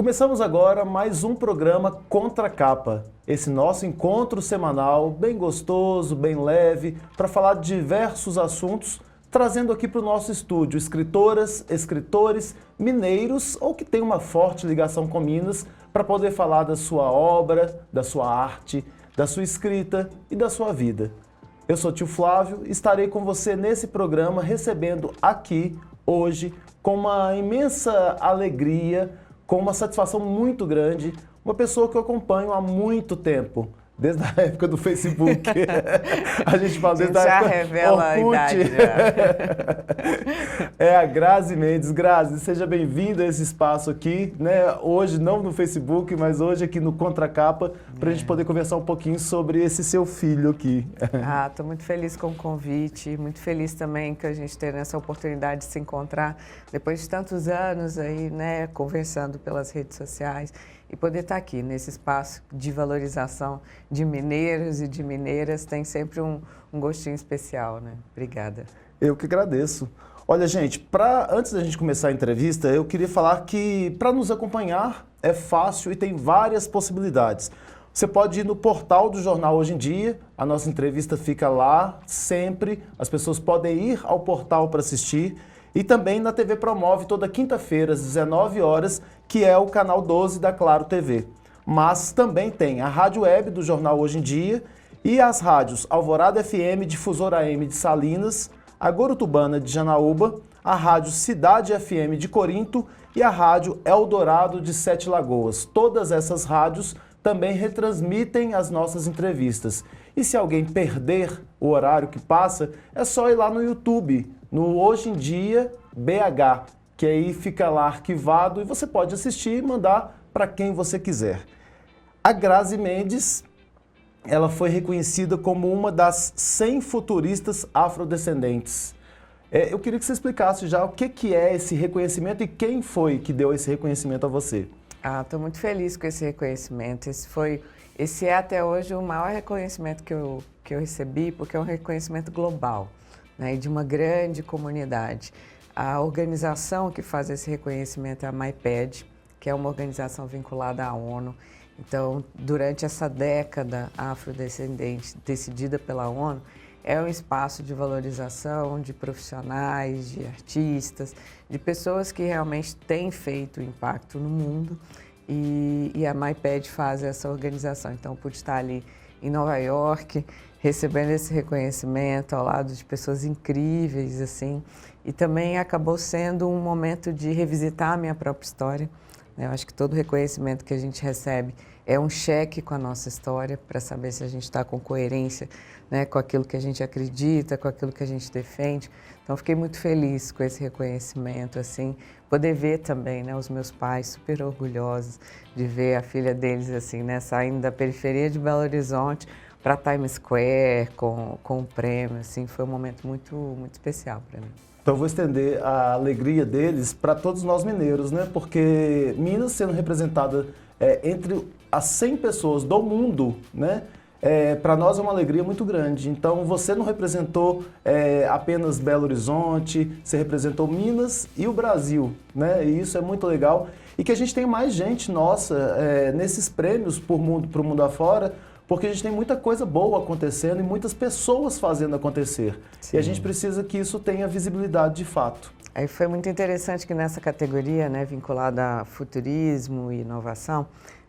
Começamos agora mais um programa Contra a Capa. Esse nosso encontro semanal, bem gostoso, bem leve, para falar de diversos assuntos, trazendo aqui para o nosso estúdio escritoras, escritores, mineiros ou que têm uma forte ligação com Minas, para poder falar da sua obra, da sua arte, da sua escrita e da sua vida. Eu sou Tio Flávio e estarei com você nesse programa recebendo aqui, hoje, com uma imensa alegria, com uma satisfação muito grande, uma pessoa que eu acompanho há muito tempo, desde a época do Facebook. A gente fala desde a já época revela Orkut. a idade. É a Grazi Mendes. Grazi, seja bem-vinda a esse espaço aqui, né? Hoje não no Facebook, mas hoje aqui no Contra a Capa, para a gente poder conversar um pouquinho sobre esse seu filho aqui. Estou muito feliz com o convite, muito feliz também que a gente tenha essa oportunidade de se encontrar depois de tantos anos aí, né, conversando pelas redes sociais e poder estar aqui nesse espaço de valorização de mineiros e de mineiras tem sempre um gostinho especial, né? Obrigada. Eu que agradeço. Olha, gente, antes da gente começar a entrevista, eu queria falar que para nos acompanhar é fácil e tem várias possibilidades. Você pode ir no portal do Jornal Hoje em Dia, a nossa entrevista fica lá sempre, as pessoas podem ir ao portal para assistir. E também na TV Promove, toda quinta-feira, às 19 horas, que é o canal 12 da Claro TV. Mas também tem a rádio web do Jornal Hoje em Dia e as rádios Alvorada FM, Difusora AM de Salinas, a Gorutubana de Janaúba, a rádio Cidade FM de Corinto e a rádio Eldorado de Sete Lagoas. Todas essas rádios também retransmitem as nossas entrevistas. E se alguém perder o horário que passa, é só ir lá no YouTube, no Hoje em Dia BH, que aí fica lá arquivado e você pode assistir e mandar para quem você quiser. A Grazi Mendes, ela foi reconhecida como uma das 100 futuristas afrodescendentes. Eu queria que você explicasse já o que é esse reconhecimento e quem foi que deu esse reconhecimento a você. Estou muito feliz com esse reconhecimento. Esse é até hoje o maior reconhecimento que eu recebi, porque é um reconhecimento global, né, e de uma grande comunidade. A organização que faz esse reconhecimento é a MyPed, que é uma organização vinculada à ONU. Então, durante essa década afrodescendente decidida pela ONU, é um espaço de valorização de profissionais, de artistas, de pessoas que realmente têm feito impacto no mundo e a MyPed faz essa organização. Então, pude estar ali em Nova York, recebendo esse reconhecimento ao lado de pessoas incríveis, assim, e também acabou sendo um momento de revisitar a minha própria história. Eu acho que todo reconhecimento que a gente recebe é um cheque com a nossa história para saber se a gente está com coerência, né, com aquilo que a gente acredita, com aquilo que a gente defende. Então, fiquei muito feliz com esse reconhecimento, assim, poder ver também, né, os meus pais super orgulhosos de ver a filha deles, assim, né, saindo da periferia de Belo Horizonte para Times Square com o prêmio, assim, foi um momento muito, muito especial para mim. Então eu vou estender a alegria deles para todos nós mineiros, né? Porque Minas sendo representada entre as 100 pessoas do mundo, né? Para nós é uma alegria muito grande. Então você não representou apenas Belo Horizonte, você representou Minas e o Brasil, né? E isso é muito legal. E que a gente tenha mais gente nossa nesses prêmios para o mundo afora, porque a gente tem muita coisa boa acontecendo e muitas pessoas fazendo acontecer. Sim. E a gente precisa que isso tenha visibilidade de fato. Aí foi muito interessante que nessa categoria, né, vinculada a futurismo e inovação,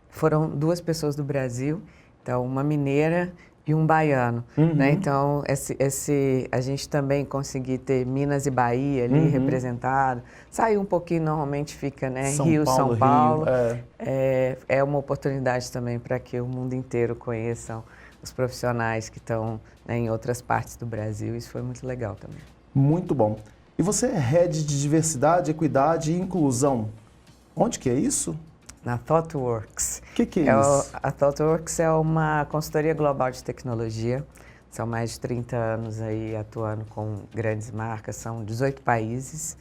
foram duas pessoas do Brasil, então uma mineira e um baiano, né? Então a gente também conseguir ter Minas e Bahia ali representado, sair um pouquinho, normalmente fica, né, Rio, São Paulo, é uma oportunidade também para que o mundo inteiro conheçam os profissionais que estão, né, em outras partes do Brasil. Isso foi muito legal também. Muito bom. E você é head de diversidade, equidade e inclusão. Onde que é isso? Na ThoughtWorks. O que é isso? A ThoughtWorks é uma consultoria global de tecnologia. São mais de 30 anos aí atuando com grandes marcas, são 18 países.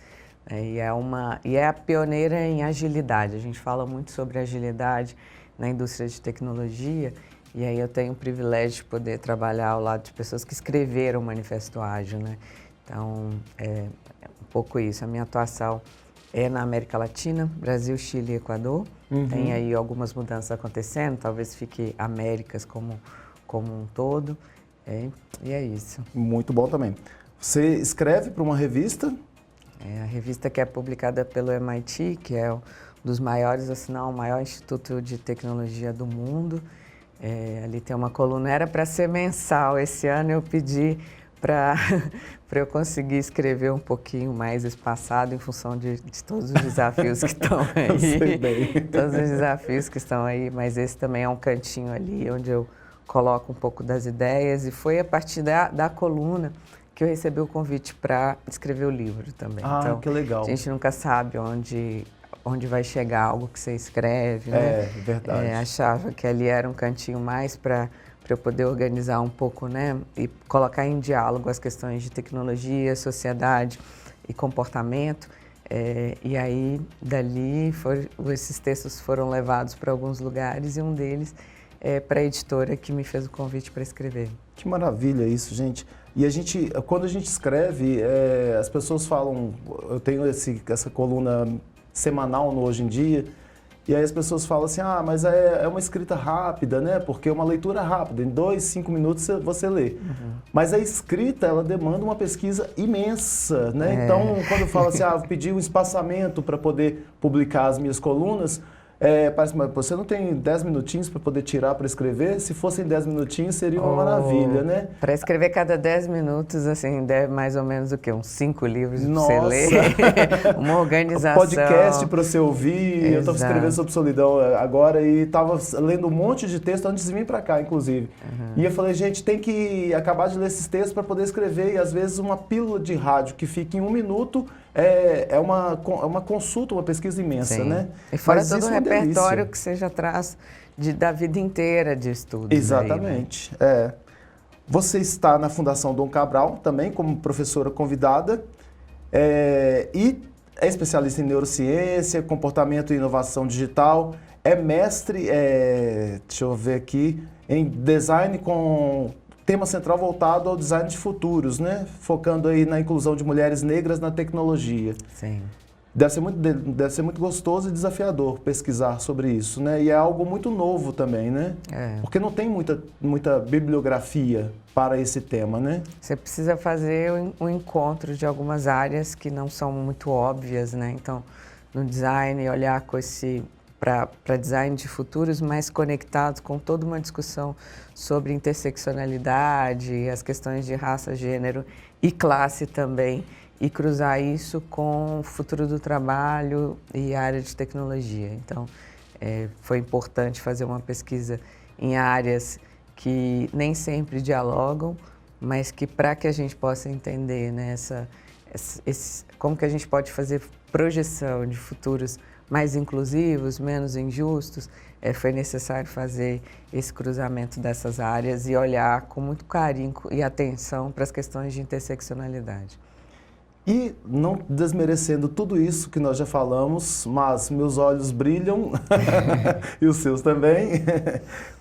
E é a pioneira em agilidade. A gente fala muito sobre agilidade na indústria de tecnologia. E aí eu tenho o privilégio de poder trabalhar ao lado de pessoas que escreveram o Manifesto Ágil, né? Então, é um pouco isso. A minha atuação é na América Latina, Brasil, Chile e Equador. Tem aí algumas mudanças acontecendo, talvez fique Américas como um todo. E é isso. Muito bom também. Você escreve para uma revista? A revista que é publicada pelo MIT, que é um dos maiores, o maior instituto de tecnologia do mundo. Ali tem uma coluna, era para ser mensal. Esse ano eu pedi para eu conseguir escrever um pouquinho mais espaçado em função de todos os desafios que estão aí. Eu sei bem. Todos os desafios que estão aí, mas esse também é um cantinho ali onde eu coloco um pouco das ideias. E foi a partir da coluna que eu recebi o convite para escrever o livro também. Então, que legal. A gente nunca sabe onde vai chegar algo que você escreve, né? Verdade. Achava que ali era um cantinho mais para eu poder organizar um pouco, né? E colocar em diálogo as questões de tecnologia, sociedade e comportamento. E aí, dali, esses textos foram levados para alguns lugares e um deles para a editora que me fez o convite para escrever. Que maravilha isso, gente. E quando a gente escreve, as pessoas falam, eu tenho essa coluna semanal no Hoje em Dia, e aí as pessoas falam assim, mas é uma escrita rápida, né? Porque é uma leitura rápida, em 2, 5 minutos você lê. Mas a escrita, ela demanda uma pesquisa imensa, né? Então, quando eu falo assim, eu pedi um espaçamento para poder publicar as minhas colunas, parece, mas você não tem 10 minutinhos para poder tirar para escrever? Se fossem 10 minutinhos, seria uma maravilha, né? Para escrever cada 10 minutos, assim, deve mais ou menos o quê? Uns 5 livros para você ler. Uma organização. Podcast para você ouvir. Exato. Eu estava escrevendo sobre solidão agora e estava lendo um monte de texto antes de vir para cá, inclusive. E eu falei, gente, tem que acabar de ler esses textos para poder escrever. E às vezes uma pílula de rádio que fica em 1 minuto é uma consulta, uma pesquisa imensa, né? E fora todo o repertório que você já traz da vida inteira de estudos. Exatamente. Aí, né? Você está na Fundação Dom Cabral também como professora convidada e é especialista em neurociência, comportamento e inovação digital, é mestre, deixa eu ver aqui, em design com tema central voltado ao design de futuros, né? Focando aí na inclusão de mulheres negras na tecnologia. Sim. Deve ser muito gostoso e desafiador pesquisar sobre isso, né? E é algo muito novo também, né? Porque não tem muita bibliografia para esse tema, né? Você precisa fazer um encontro de algumas áreas que não são muito óbvias, né? Então, no design, olhar para design de futuros mais conectados com toda uma discussão sobre interseccionalidade, as questões de raça, gênero e classe também, e cruzar isso com o futuro do trabalho e a área de tecnologia. Então, foi importante fazer uma pesquisa em áreas que nem sempre dialogam, mas que para que a gente possa entender, né, como que a gente pode fazer projeção de futuros mais inclusivos, menos injustos, foi necessário fazer esse cruzamento dessas áreas e olhar com muito carinho e atenção para as questões de interseccionalidade. E não desmerecendo tudo isso que nós já falamos, mas meus olhos brilham, e os seus também,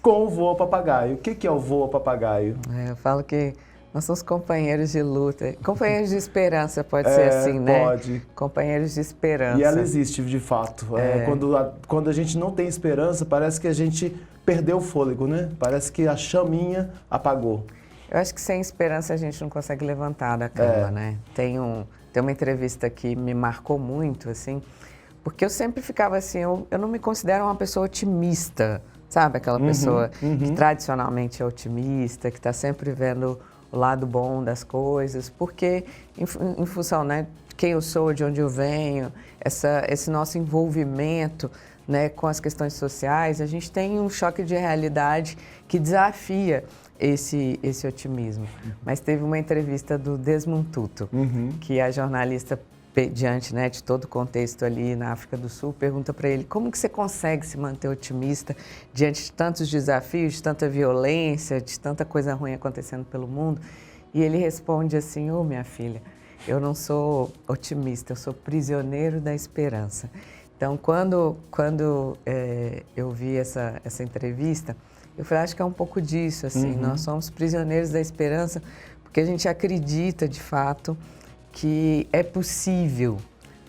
com o Voa Papagaio. O que é o Voa Papagaio? Eu falo que nós somos companheiros de luta, companheiros de esperança, pode ser assim, né? Pode. Companheiros de esperança. E ela existe, de fato. Quando a gente não tem esperança, parece que a gente perdeu o fôlego, né? Parece que a chaminha apagou. Eu acho que sem esperança a gente não consegue levantar da cama, né? Tem uma entrevista que me marcou muito, assim, porque eu sempre ficava assim, eu não me considero uma pessoa otimista, sabe? Aquela pessoa que tradicionalmente é otimista, que está sempre vendo o lado bom das coisas, porque em função, né, de quem eu sou, de onde eu venho, esse nosso envolvimento, né, com as questões sociais, a gente tem um choque de realidade que desafia esse otimismo. Mas teve uma entrevista do Desmond Tutu, que a jornalista, diante, né, de todo o contexto ali na África do Sul, pergunta para ele como que você consegue se manter otimista diante de tantos desafios, de tanta violência, de tanta coisa ruim acontecendo pelo mundo. E ele responde assim, minha filha, eu não sou otimista, eu sou prisioneiro da esperança. Então, quando eu vi essa entrevista, eu falei, acho que é um pouco disso, assim, nós somos prisioneiros da esperança, porque a gente acredita, de fato, que é possível,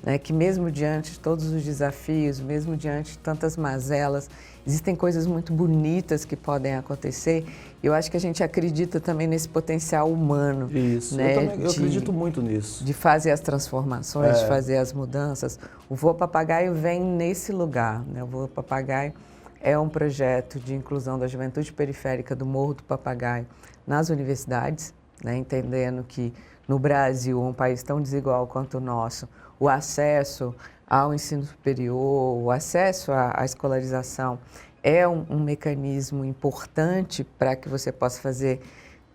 né, que mesmo diante de todos os desafios, mesmo diante de tantas mazelas, existem coisas muito bonitas que podem acontecer. Eu acho que a gente acredita também nesse potencial humano. Isso, né, eu acredito muito nisso. De fazer as transformações, de fazer as mudanças. O Voa Papagaio vem nesse lugar, né? O Voa Papagaio é um projeto de inclusão da juventude periférica do Morro do Papagaio nas universidades, né? Entendendo que no Brasil, um país tão desigual quanto o nosso, o acesso ao ensino superior, o acesso à escolarização é um mecanismo importante para que você possa fazer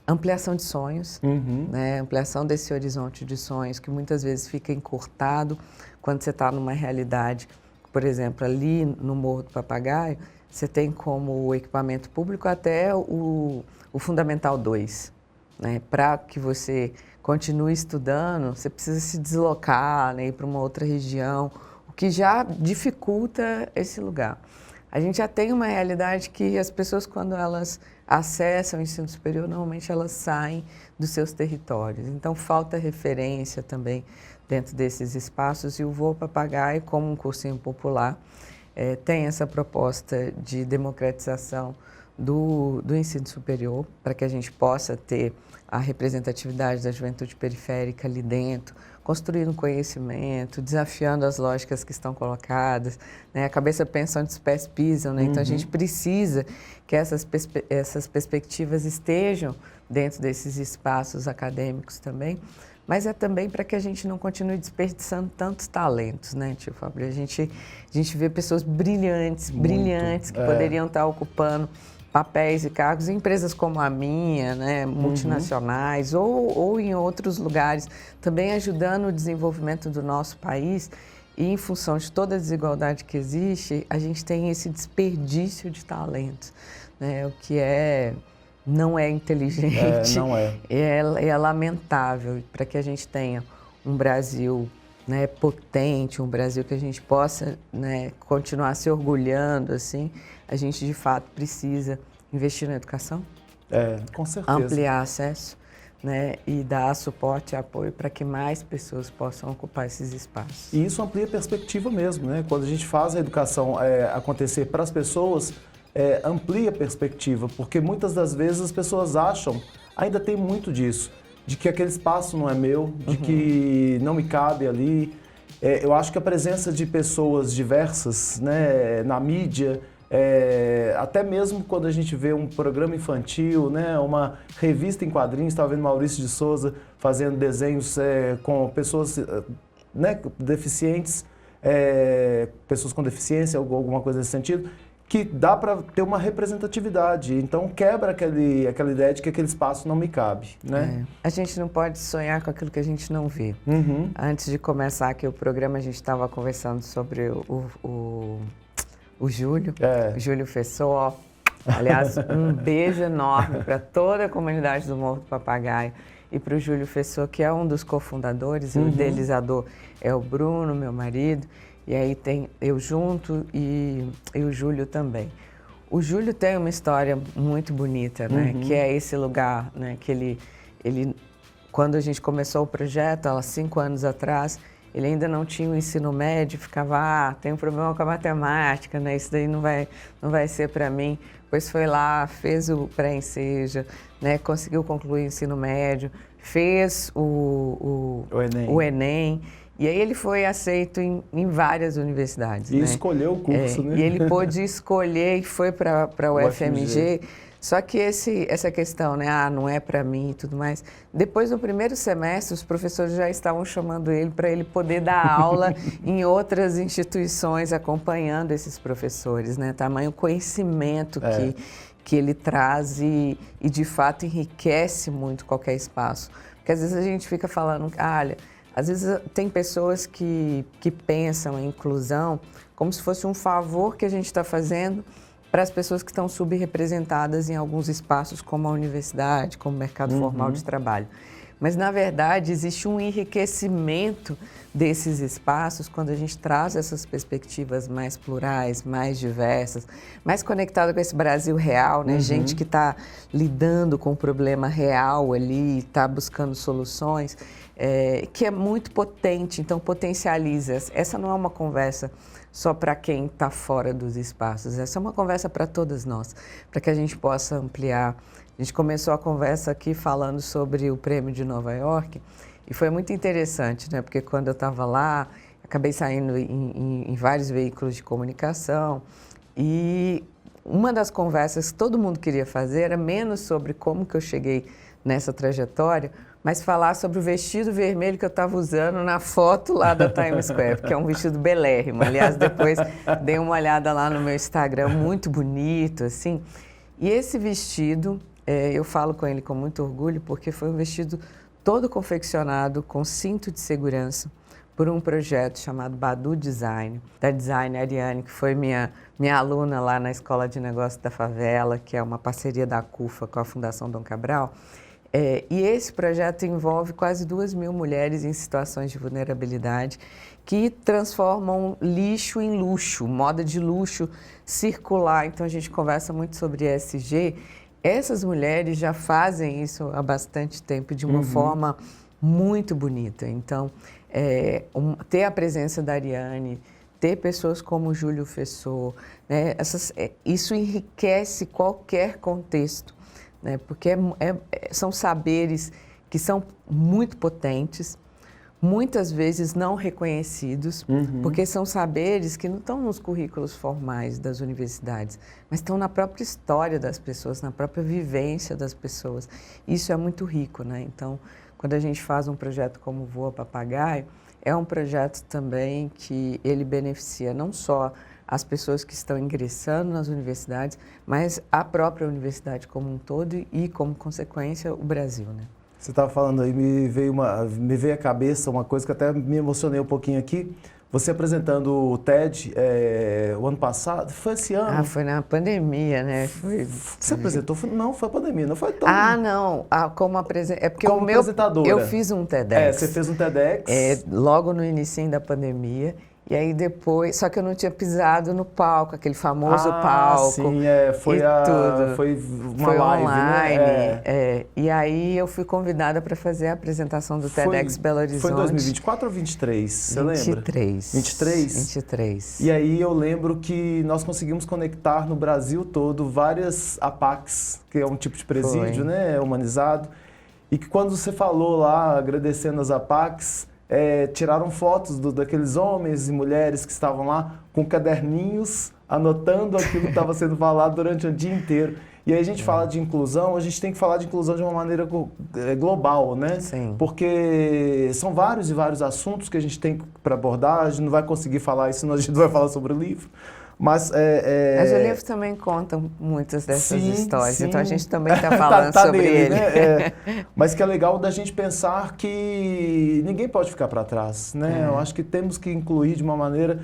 ampliação de sonhos, né? Ampliação desse horizonte de sonhos que muitas vezes fica encurtado quando você está numa realidade. Por exemplo, ali no Morro do Papagaio, você tem como equipamento público até o Fundamental 2. Né? Para que você continue estudando, você precisa se deslocar, né? Ir para uma outra região, o que já dificulta esse lugar. A gente já tem uma realidade que as pessoas, quando elas acessam o ensino superior, normalmente elas saem dos seus territórios. Então, falta referência também dentro desses espaços. E o Voa Papagaio, como um cursinho popular, tem essa proposta de democratização do ensino superior, para que a gente possa ter a representatividade da juventude periférica ali dentro, construindo conhecimento, desafiando as lógicas que estão colocadas, né? A cabeça pensa onde os pés pisam, né? Então a gente precisa que essas perspectivas estejam dentro desses espaços acadêmicos também, mas é também para que a gente não continue desperdiçando tantos talentos, né, tio Fábio? A gente vê pessoas brilhantes, que poderiam estar ocupando papéis e cargos em empresas como a minha, né, multinacionais, ou em outros lugares, também ajudando o desenvolvimento do nosso país. E em função de toda a desigualdade que existe, a gente tem esse desperdício de talentos, né, o que não é inteligente, não é. É lamentável. Para que a gente tenha um Brasil, né, potente, um Brasil que a gente possa, né, continuar se orgulhando, assim, a gente de fato precisa investir na educação, com certeza. ampliar acesso, né, e dar suporte e apoio para que mais pessoas possam ocupar esses espaços. E isso amplia a perspectiva mesmo, né? Quando a gente faz a educação acontecer para as pessoas, amplia a perspectiva, porque muitas das vezes as pessoas acham, ainda tem muito disso, de que aquele espaço não é meu, de que não me cabe ali. Eu acho que a presença de pessoas diversas, né, na mídia, até mesmo quando a gente vê um programa infantil, né, uma revista em quadrinhos, estava vendo Maurício de Souza fazendo desenhos com pessoas, né, deficientes, pessoas com deficiência, alguma coisa nesse sentido, que dá para ter uma representatividade. Então, quebra aquela ideia de que aquele espaço não me cabe, né? A gente não pode sonhar com aquilo que a gente não vê. Antes de começar aqui o programa, a gente estava conversando sobre o Júlio, o Júlio Fessó. Aliás, um beijo enorme para toda a comunidade do Morro do Papagaio e para o Júlio Fessó, que é um dos cofundadores, o idealizador é o Bruno, meu marido. E aí tem eu junto e o Júlio também. O Júlio tem uma história muito bonita, né? Que é esse lugar, né? Que ele, quando a gente começou o projeto, há 5 anos atrás, ele ainda não tinha o ensino médio, ficava, tem um problema com a matemática, né? Isso daí não vai ser para mim. Depois foi lá, fez o pré-enseja, né? Conseguiu concluir o ensino médio, fez o Enem. E aí ele foi aceito em várias universidades. E escolheu o curso, né? E ele pôde escolher e foi para o UFMG. Só que essa questão, né? Não é para mim e tudo mais. Depois, no primeiro semestre, os professores já estavam chamando ele para ele poder dar aula em outras instituições, acompanhando esses professores, né? Tamanho conhecimento que ele traz e, de fato, enriquece muito qualquer espaço. Porque, às vezes, a gente fica falando, olha... Às vezes tem pessoas que pensam em inclusão como se fosse um favor que a gente está fazendo para as pessoas que estão subrepresentadas em alguns espaços, como a universidade, como o mercado formal de trabalho. mas na verdade existe um enriquecimento desses espaços quando a gente traz essas perspectivas mais plurais, mais diversas, mais conectada com esse Brasil real, né? Gente que está lidando com o problema real ali, está buscando soluções, que é muito potente, então potencializa. Essa não é uma conversa só para quem está fora dos espaços, essa é uma conversa para todas nós, para que a gente possa ampliar. A gente começou a conversa aqui falando sobre o Prêmio de Nova York, e foi muito interessante, né? Porque quando eu estava lá, acabei saindo em vários veículos de comunicação, e uma das conversas que todo mundo queria fazer era menos sobre como que eu cheguei nessa trajetória, mas falar sobre o vestido vermelho que eu estava usando na foto lá da Times Square, que é um vestido belérrimo. Aliás, depois dei uma olhada lá no meu Instagram, muito bonito, assim. E esse vestido, eu falo com ele com muito orgulho, porque foi um vestido todo confeccionado com cinto de segurança por um projeto chamado Badu Design, da designer Ariane, que foi minha aluna lá na Escola de Negócios da Favela, que é uma parceria da CUFA com a Fundação Dom Cabral. E esse projeto envolve quase 2.000 mulheres em situações de vulnerabilidade que transformam lixo em luxo, moda de luxo circular. Então a gente conversa muito sobre ESG. Essas mulheres já fazem isso há bastante tempo de uma forma muito bonita. Então, ter a presença da Ariane, ter pessoas como o Júlio Fessor, né, isso enriquece qualquer contexto, né, porque são saberes que são muito potentes, muitas vezes não reconhecidos, porque são saberes que não estão nos currículos formais das universidades, mas estão na própria história das pessoas, na própria vivência das pessoas. Isso é muito rico, né? Então, quando a gente faz um projeto como Voa Papagaio, é um projeto também que ele beneficia não só as pessoas que estão ingressando nas universidades, mas a própria universidade como um todo e, como consequência, o Brasil, né? Você estava falando aí, me veio à cabeça uma coisa que até me emocionei um pouquinho aqui. Você apresentando o TED o ano passado, foi esse ano? Foi na pandemia, né? Você apresentou? Não, foi a pandemia, não foi tão... Não, como apresentadora. É porque como apresentadora. Eu fiz um TEDx. Você fez um TEDx. Logo no início da pandemia. E aí depois, só que eu não tinha pisado no palco, aquele famoso palco. Sim, foi uma foi live, online, né? E aí eu fui convidada para fazer a apresentação do TEDx Belo Horizonte. Foi em 2024 ou 23? Você lembra? 23. 23? 23. E aí eu lembro que nós conseguimos conectar no Brasil todo várias APACs, que é um tipo de presídio, né, humanizado. E que quando você falou lá, agradecendo as APACs, tiraram fotos daqueles homens e mulheres que estavam lá com caderninhos, anotando aquilo que estava sendo falado durante o dia inteiro. E aí a gente fala de inclusão, a gente tem que falar de inclusão de uma maneira global, né? Sim. Porque são vários e vários assuntos que a gente tem para abordar, a gente não vai conseguir falar isso, senão a gente vai falar sobre o livro. Mas o livro também conta muitas dessas histórias, sim. Então a gente também está falando sobre nele, ele. Né? Mas que é legal da gente pensar que ninguém pode ficar para trás, né? Eu acho que temos que incluir de uma maneira,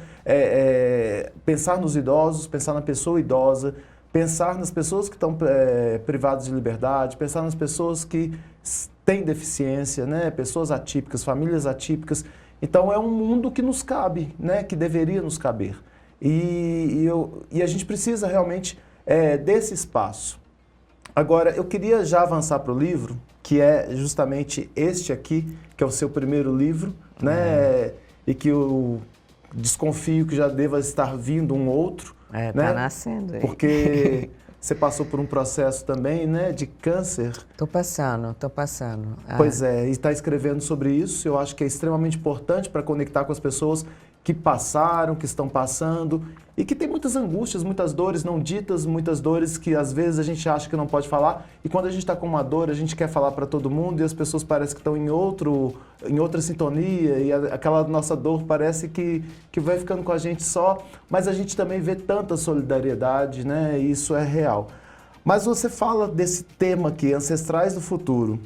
pensar nos idosos, pensar na pessoa idosa, pensar nas pessoas que estão privadas de liberdade, pensar nas pessoas que têm deficiência, né? Pessoas atípicas, famílias atípicas. Então é um mundo que nos cabe, né? Que deveria nos caber. E a gente precisa realmente desse espaço. Agora, eu queria já avançar para o livro, que é justamente este aqui, que é o seu primeiro livro, né? E que eu desconfio que já deva estar vindo um outro. Né? Tá nascendo aí. Porque você passou por um processo também, né, de câncer. Tô passando. Pois e está escrevendo sobre isso. Eu acho que é extremamente importante para conectar com as pessoas que passaram, que estão passando e que tem muitas angústias, muitas dores não ditas, muitas dores que às vezes a gente acha que não pode falar e quando a gente está com uma dor a gente quer falar para todo mundo e as pessoas parecem que estão em outra sintonia e aquela nossa dor parece que vai ficando com a gente só, mas a gente também vê tanta solidariedade, né? E isso é real. Mas você fala desse tema aqui, Ancestrais do Futuro.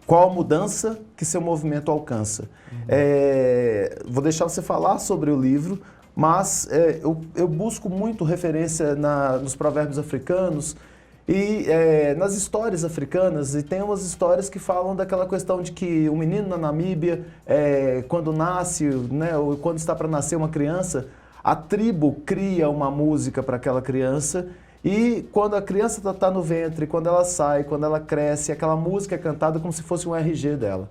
Qual a mudança que seu movimento alcança? Vou deixar você falar sobre o livro, mas eu busco muito referência nos provérbios africanos E nas histórias africanas, e tem umas histórias que falam daquela questão de que o menino na Namíbia, quando nasce, né, ou quando está para nascer uma criança, a tribo cria uma música para aquela criança e quando a criança está no ventre, quando ela sai, quando ela cresce, aquela música é cantada como se fosse um RG dela.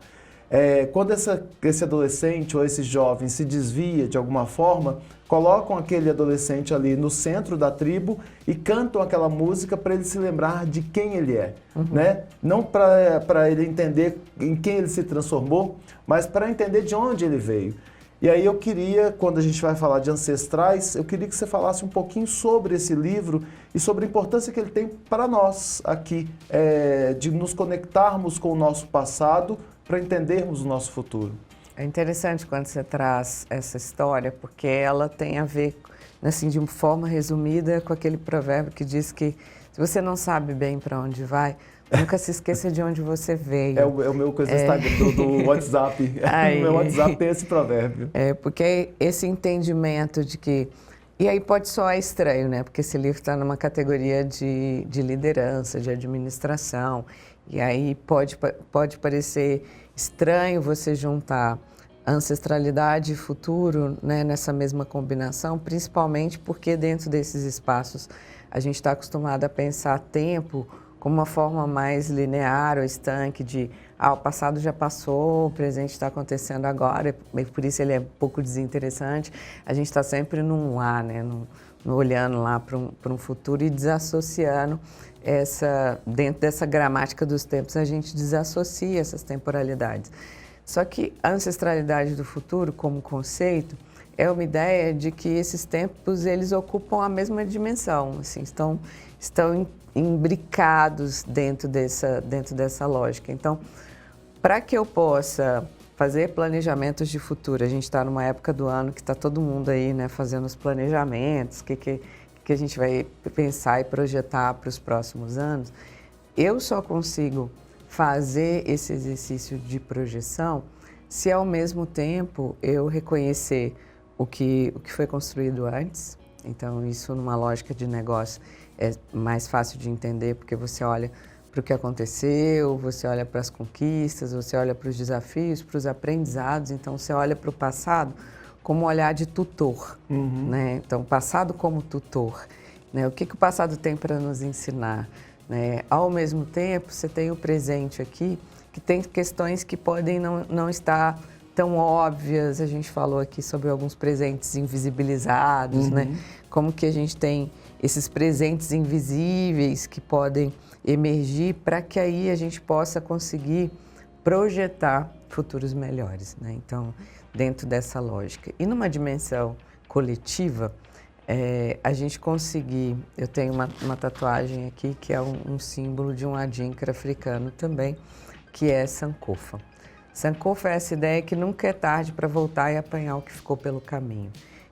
Quando esse adolescente ou esse jovem se desvia de alguma forma, colocam aquele adolescente ali no centro da tribo e cantam aquela música para ele se lembrar de quem ele é, né? Não para ele entender em quem ele se transformou, mas para entender de onde ele veio. E aí eu queria, quando a gente vai falar de ancestrais, eu queria que você falasse um pouquinho sobre esse livro e sobre a importância que ele tem para nós aqui, de nos conectarmos com o nosso passado para entendermos o nosso futuro. É interessante quando você traz essa história, porque ela tem a ver, assim, de uma forma resumida, com aquele provérbio que diz que se você não sabe bem para onde vai, nunca se esqueça de onde você veio. É o meu coisa do WhatsApp. No meu WhatsApp tem esse provérbio. Porque esse entendimento de que... E aí pode soar estranho, né? Porque esse livro está numa categoria de liderança, de administração. E aí pode parecer estranho você juntar ancestralidade e futuro, né, nessa mesma combinação, principalmente porque dentro desses espaços a gente está acostumado a pensar tempo como uma forma mais linear ou estanque de o passado já passou, o presente está acontecendo agora, e por isso ele é um pouco desinteressante. A gente está sempre num lá, né, olhando lá para um futuro e desassociando dentro dessa gramática dos tempos, a gente desassocia essas temporalidades. Só que a ancestralidade do futuro, como conceito, é uma ideia de que esses tempos eles ocupam a mesma dimensão, assim, estão imbricados dentro dessa lógica. Então, para que eu possa fazer planejamentos de futuro, a gente está numa época do ano que está todo mundo aí, né, fazendo os planejamentos, que a gente vai pensar e projetar para os próximos anos, eu só consigo fazer esse exercício de projeção se ao mesmo tempo eu reconhecer o que foi construído antes. Então isso numa lógica de negócio é mais fácil de entender porque você olha para o que aconteceu, você olha para as conquistas, você olha para os desafios, para os aprendizados, então você olha para o passado como um olhar de tutor, né? Então, passado como tutor, né? O que o passado tem para nos ensinar, né? Ao mesmo tempo, você tem o presente aqui, que tem questões que podem não estar tão óbvias. A gente falou aqui sobre alguns presentes invisibilizados, né? Como que a gente tem esses presentes invisíveis que podem emergir para que aí a gente possa conseguir projetar futuros melhores, né? Então, dentro dessa lógica. E numa dimensão coletiva, a gente conseguir... Eu tenho uma tatuagem aqui que é um símbolo de um adinkra africano também, que é Sankofa. Sankofa é essa ideia que nunca é tarde para voltar e apanhar o que ficou pelo caminho.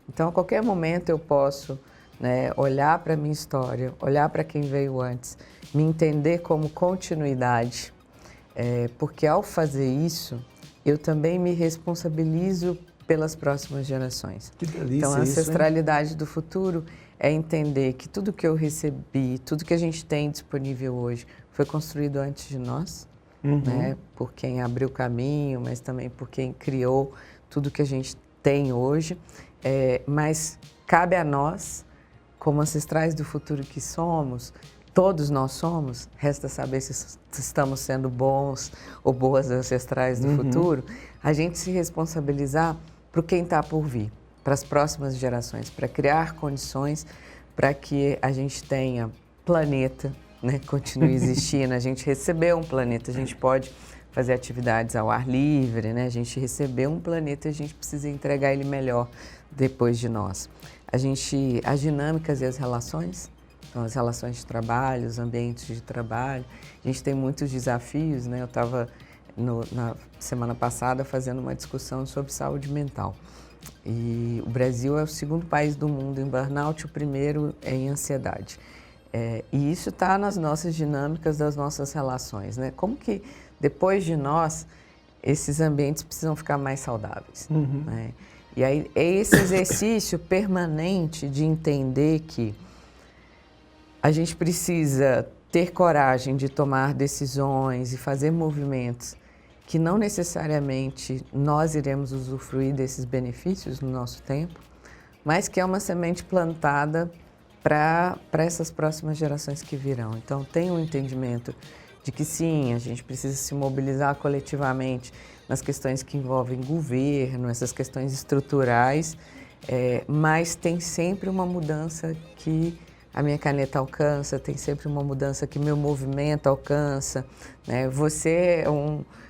Então, a qualquer momento eu posso, né, olhar para a minha história, olhar para quem veio antes, me entender como continuidade, porque ao fazer isso, eu também me responsabilizo pelas próximas gerações. Que delícia. Então, a isso, ancestralidade do futuro é entender que tudo que eu recebi, tudo que a gente tem disponível hoje, foi construído antes de nós, né? Por quem abriu o caminho, mas também por quem criou tudo que a gente tem hoje. Mas cabe a nós, como ancestrais do futuro que somos, todos nós somos, resta saber se estamos sendo bons ou boas ancestrais do futuro, a gente se responsabilizar para quem está por vir, para as próximas gerações, para criar condições para que a gente tenha planeta, né, continue existindo, a gente recebeu um planeta, a gente pode fazer atividades ao ar livre, né, a gente recebeu um planeta e a gente precisa entregar ele melhor depois de nós. As dinâmicas e as relações, então as relações de trabalho, os ambientes de trabalho, a gente tem muitos desafios, né? Eu estava na semana passada fazendo uma discussão sobre saúde mental e o Brasil é o segundo país do mundo em burnout, o primeiro é em ansiedade. E isso está nas nossas dinâmicas das nossas relações, né? Como que depois de nós esses ambientes precisam ficar mais saudáveis, né? E aí é esse exercício permanente de entender que a gente precisa ter coragem de tomar decisões e fazer movimentos que não necessariamente nós iremos usufruir desses benefícios no nosso tempo, mas que é uma semente plantada para essas próximas gerações que virão. Então, tem um entendimento de que sim, a gente precisa se mobilizar coletivamente nas questões que envolvem governo, essas questões estruturais, mas tem sempre uma mudança que a minha caneta alcança, tem sempre uma mudança que meu movimento alcança, né? Você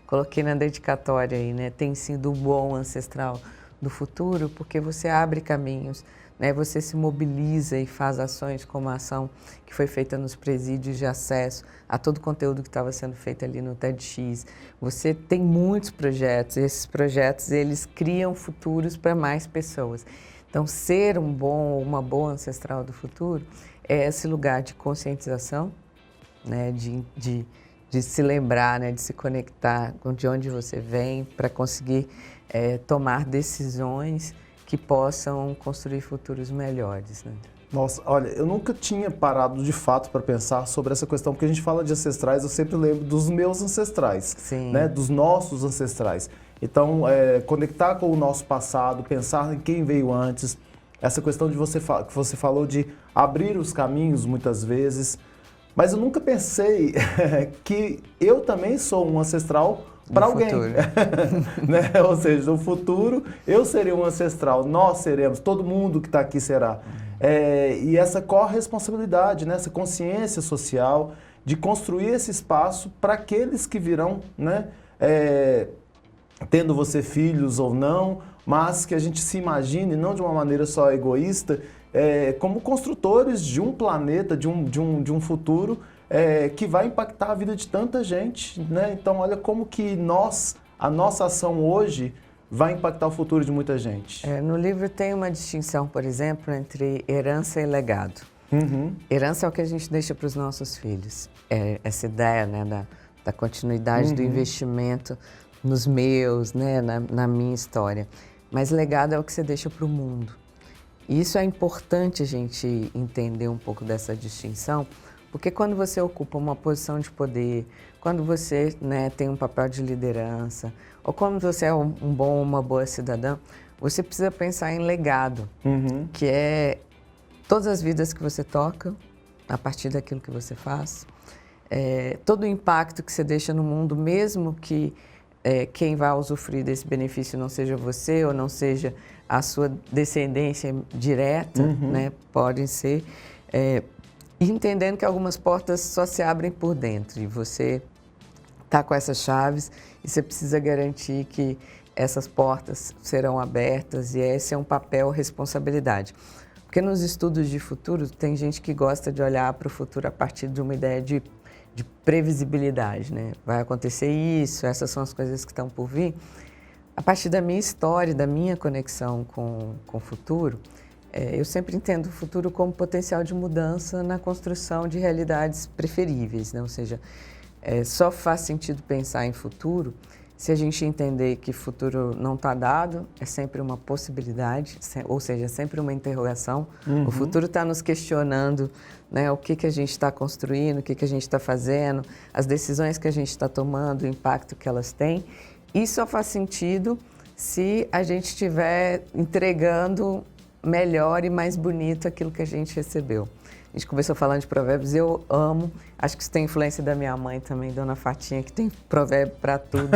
coloquei na dedicatória aí, né? Tem sido o bom ancestral do futuro, porque você abre caminhos, né? Você se mobiliza e faz ações como a ação que foi feita nos presídios de acesso a todo o conteúdo que estava sendo feito ali no TEDx. Você tem muitos projetos, e esses projetos eles criam futuros para mais pessoas. Então, ser um bom ou uma boa ancestral do futuro é esse lugar de conscientização, né? De se lembrar, né? De se conectar com de onde você vem para conseguir tomar decisões que possam construir futuros melhores, né? Nossa, olha, eu nunca tinha parado de fato para pensar sobre essa questão, porque a gente fala de ancestrais, eu sempre lembro dos meus ancestrais, Sim. né? Dos nossos ancestrais. Então, conectar com o nosso passado, pensar em quem veio antes, essa questão que você falou de abrir os caminhos muitas vezes, mas eu nunca pensei que eu também sou um ancestral para alguém, né? Ou seja, no futuro eu serei um ancestral, nós seremos, todo mundo que está aqui será. E essa corresponsabilidade, né? Essa consciência social de construir esse espaço para aqueles que virão, né? Tendo você filhos ou não, mas que a gente se imagine, não de uma maneira só egoísta, como construtores de um planeta, de um futuro que vai impactar a vida de tanta gente, né? Então, olha como que a nossa ação hoje vai impactar o futuro de muita gente. No livro tem uma distinção, por exemplo, entre herança e legado. Uhum. Herança é o que a gente deixa para os nossos filhos. Essa ideia, né, da continuidade do investimento nos meus, né, na minha história. Mas legado é o que você deixa para o mundo. E isso é importante a gente entender um pouco dessa distinção, porque quando você ocupa uma posição de poder, quando você, né, tem um papel de liderança, ou quando você é um bom ou uma boa cidadã, você precisa pensar em legado, que é todas as vidas que você toca, a partir daquilo que você faz, todo o impacto que você deixa no mundo, mesmo que quem vai usufruir desse benefício não seja você ou não seja a sua descendência direta, né? Podem ser, entendendo que algumas portas só se abrem por dentro e você está com essas chaves e você precisa garantir que essas portas serão abertas e esse é um papel, responsabilidade. Porque nos estudos de futuro tem gente que gosta de olhar para o futuro a partir de uma ideia de previsibilidade, né? Vai acontecer isso, essas são as coisas que estão por vir. A partir da minha história, da minha conexão com o futuro, eu sempre entendo o futuro como potencial de mudança na construção de realidades preferíveis, né? Ou seja, só faz sentido pensar em futuro se a gente entender que futuro não está dado, é sempre uma possibilidade, ou seja, é sempre uma interrogação. O futuro está nos questionando, né, o que a gente está construindo, o que a gente está fazendo, as decisões que a gente está tomando, o impacto que elas têm. Isso só faz sentido se a gente estiver entregando melhor e mais bonito aquilo que a gente recebeu. A gente começou falando de provérbios, eu amo, acho que isso tem influência da minha mãe também, Dona Fatinha, que tem provérbio para tudo.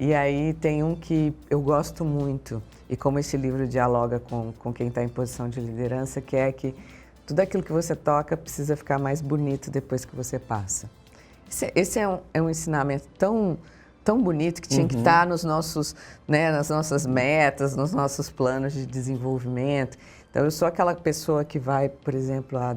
E aí tem um que eu gosto muito, e como esse livro dialoga com quem está em posição de liderança, que é que tudo aquilo que você toca precisa ficar mais bonito depois que você passa. Esse é um ensinamento tão bonito que tinha que estar nos nossos, né, nas nossas metas, nos nossos planos de desenvolvimento. Então, eu sou aquela pessoa que vai, por exemplo, lá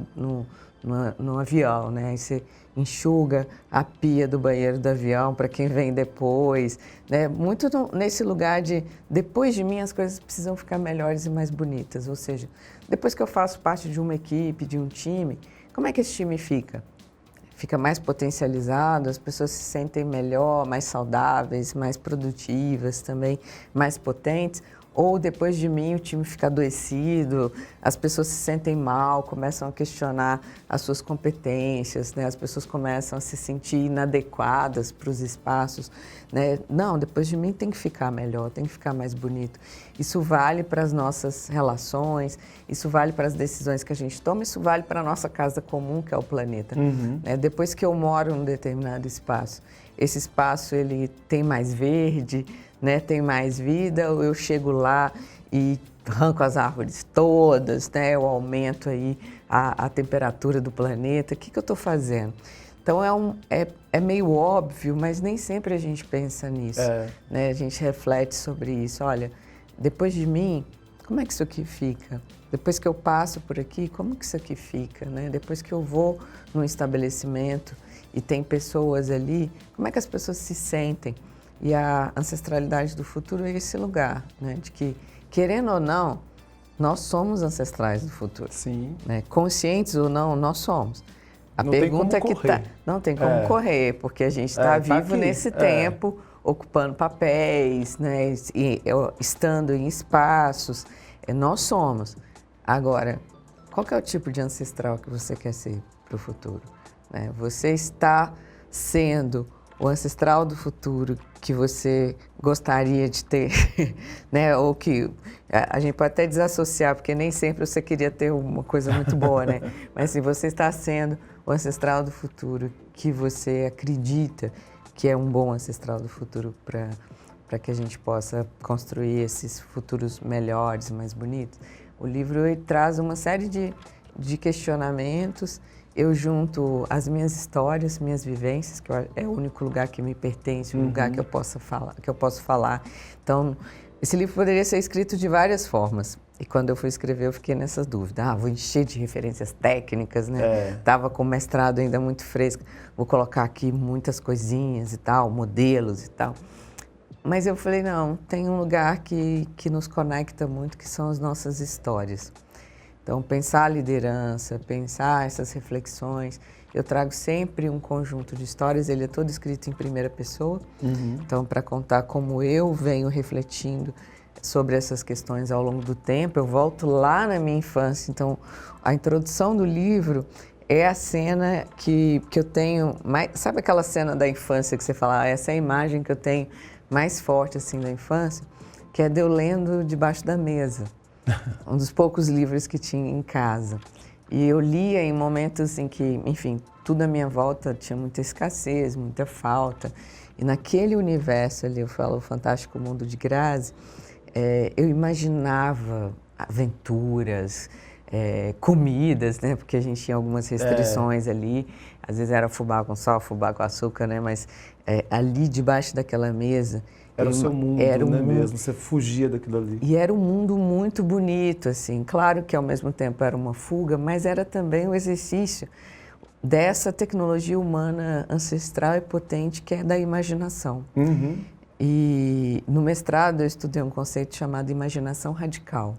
no avião, né? Aí você enxuga a pia do banheiro do avião para quem vem depois, né? Muito nesse lugar de, depois de mim, as coisas precisam ficar melhores e mais bonitas. Ou seja, depois que eu faço parte de uma equipe, de um time, como é que esse time fica? Fica mais potencializado, as pessoas se sentem melhor, mais saudáveis, mais produtivas também, mais potentes? ou depois de mim o time fica adoecido, as pessoas se sentem mal, começam a questionar as suas competências, né? As pessoas começam a se sentir inadequadas para os espaços, né? Não, depois de mim tem que ficar melhor, tem que ficar mais bonito. Isso vale para as nossas relações, isso vale para as decisões que a gente toma, isso vale para a nossa casa comum, que é o planeta. Né? Depois que eu moro num determinado espaço, esse espaço ele tem mais verde, né, tem mais vida, eu chego lá e arranco as árvores todas, né, eu aumento aí a temperatura do planeta, o que eu estou fazendo? Então é meio óbvio, mas nem sempre a gente pensa nisso, né? A gente reflete sobre isso, olha, depois de mim, como é que isso aqui fica? Depois que eu passo por aqui, como que isso aqui fica, né? Depois que eu vou num estabelecimento e tem pessoas ali, como é que as pessoas se sentem? E a ancestralidade do futuro é esse lugar, né? De que, querendo ou não, nós somos ancestrais do futuro. Sim. Né? Conscientes ou não, nós somos. A não pergunta tem como que tá, não tem como correr, porque a gente está vivo aqui. nesse tempo, ocupando papéis, né? Estando em espaços. Nós somos. Agora, qual que é o tipo de ancestral que você quer ser para o futuro? Né? Você está sendo o ancestral do futuro que você gostaria de ter, né? Ou que a gente pode até desassociar, porque nem sempre você queria ter uma coisa muito boa, né? Mas se você está sendo o ancestral do futuro que você acredita que é um bom ancestral do futuro para que a gente possa construir esses futuros melhores, mais bonitos, o livro ele traz uma série de questionamentos. Eu junto as minhas histórias, minhas vivências, que é o único lugar que me pertence, um lugar que eu posso falar. Então, esse livro poderia ser escrito de várias formas. E quando eu fui escrever, eu fiquei nessa dúvida. Vou encher de referências técnicas, né? Estava com o mestrado ainda muito fresco. Vou colocar aqui muitas coisinhas e tal, modelos e tal. Mas eu falei, não, tem um lugar que nos conecta muito, que são as nossas histórias. Então, pensar a liderança, pensar essas reflexões. Eu trago sempre um conjunto de histórias, ele é todo escrito em primeira pessoa. Então, para contar como eu venho refletindo sobre essas questões ao longo do tempo, eu volto lá na minha infância. Então, a introdução do livro é a cena que eu tenho mais... Sabe aquela cena da infância que você fala, essa é a imagem que eu tenho mais forte assim da infância? Que é de eu lendo debaixo da mesa. Um dos poucos livros que tinha em casa. E eu lia em momentos em que, enfim, tudo à minha volta tinha muita escassez, muita falta. E naquele universo ali, eu falo, o Fantástico Mundo de Grazi, eu imaginava aventuras, comidas, né? Porque a gente tinha algumas restrições ali. Às vezes era fubá com sal, fubá com açúcar, né? Mas ali debaixo daquela mesa... Era o seu mundo, né, mesmo? Você fugia daquilo ali. E era um mundo muito bonito, assim. Claro que ao mesmo tempo era uma fuga, mas era também o exercício dessa tecnologia humana ancestral e potente que é da imaginação. E no mestrado eu estudei um conceito chamado imaginação radical,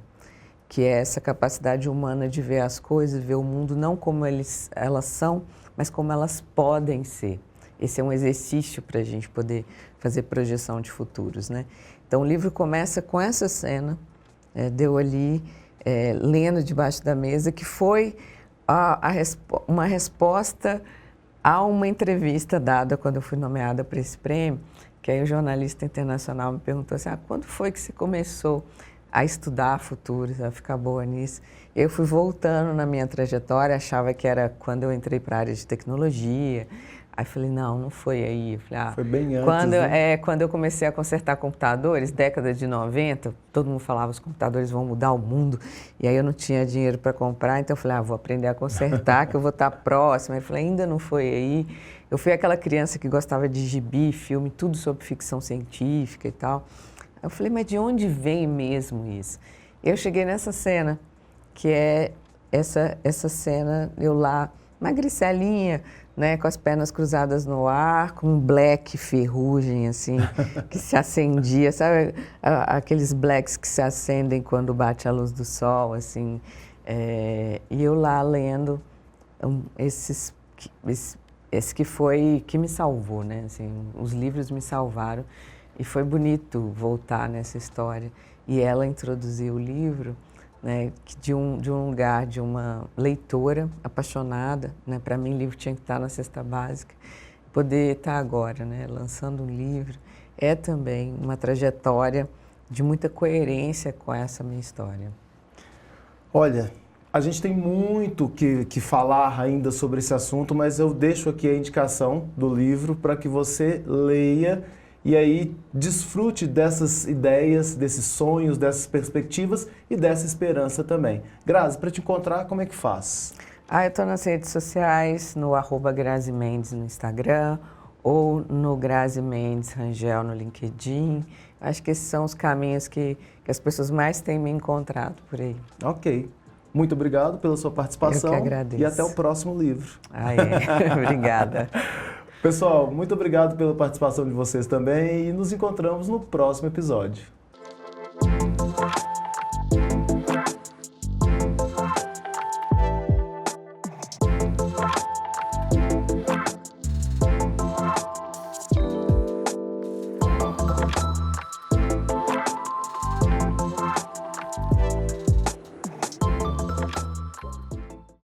que é essa capacidade humana de ver as coisas, ver o mundo não como elas são, mas como elas podem ser. Esse é um exercício para a gente poder fazer projeção de futuros, né? Então, o livro começa com essa cena, deu ali, lendo debaixo da mesa, que foi uma resposta a uma entrevista dada quando eu fui nomeada para esse prêmio, que aí o jornalista internacional me perguntou assim, quando foi que você começou a estudar futuros, a ficar boa nisso? Eu fui voltando na minha trajetória, achava que era quando eu entrei para a área de tecnologia. Aí falei, não foi aí. Eu falei, foi bem antes, quando eu comecei a consertar computadores, década de 90, todo mundo falava, os computadores vão mudar o mundo. E aí eu não tinha dinheiro para comprar, então eu falei, vou aprender a consertar, que eu vou estar próxima. Aí eu falei, ainda não foi aí. Eu fui aquela criança que gostava de gibi, filme, tudo sobre ficção científica e tal. Aí eu falei, mas de onde vem mesmo isso? Eu cheguei nessa cena, que é essa cena, eu lá, magricelinha, né, com as pernas cruzadas no ar, com um black ferrugem, assim, que se acendia, sabe aqueles blacks que se acendem quando bate a luz do sol, assim, e eu lá lendo esse que me salvou, né, assim, os livros me salvaram, e foi bonito voltar nessa história e ela introduziu o livro, né, de um lugar de uma leitora apaixonada, né, para mim o livro tinha que estar na cesta básica, poder estar agora, né, lançando um livro, é também uma trajetória de muita coerência com essa minha história. Olha, a gente tem muito que falar ainda sobre esse assunto, mas eu deixo aqui a indicação do livro para que você leia e aí desfrute dessas ideias, desses sonhos, dessas perspectivas e dessa esperança também. Grazi, para te encontrar, como é que faz? Eu estou nas redes sociais, no @Grazi Mendes no Instagram ou no Grazi Mendes Rangel no LinkedIn. Acho que esses são os caminhos que as pessoas mais têm me encontrado por aí. Ok. Muito obrigado pela sua participação. Eu que agradeço. E até o próximo livro. Obrigada. Pessoal, muito obrigado pela participação de vocês também e nos encontramos no próximo episódio.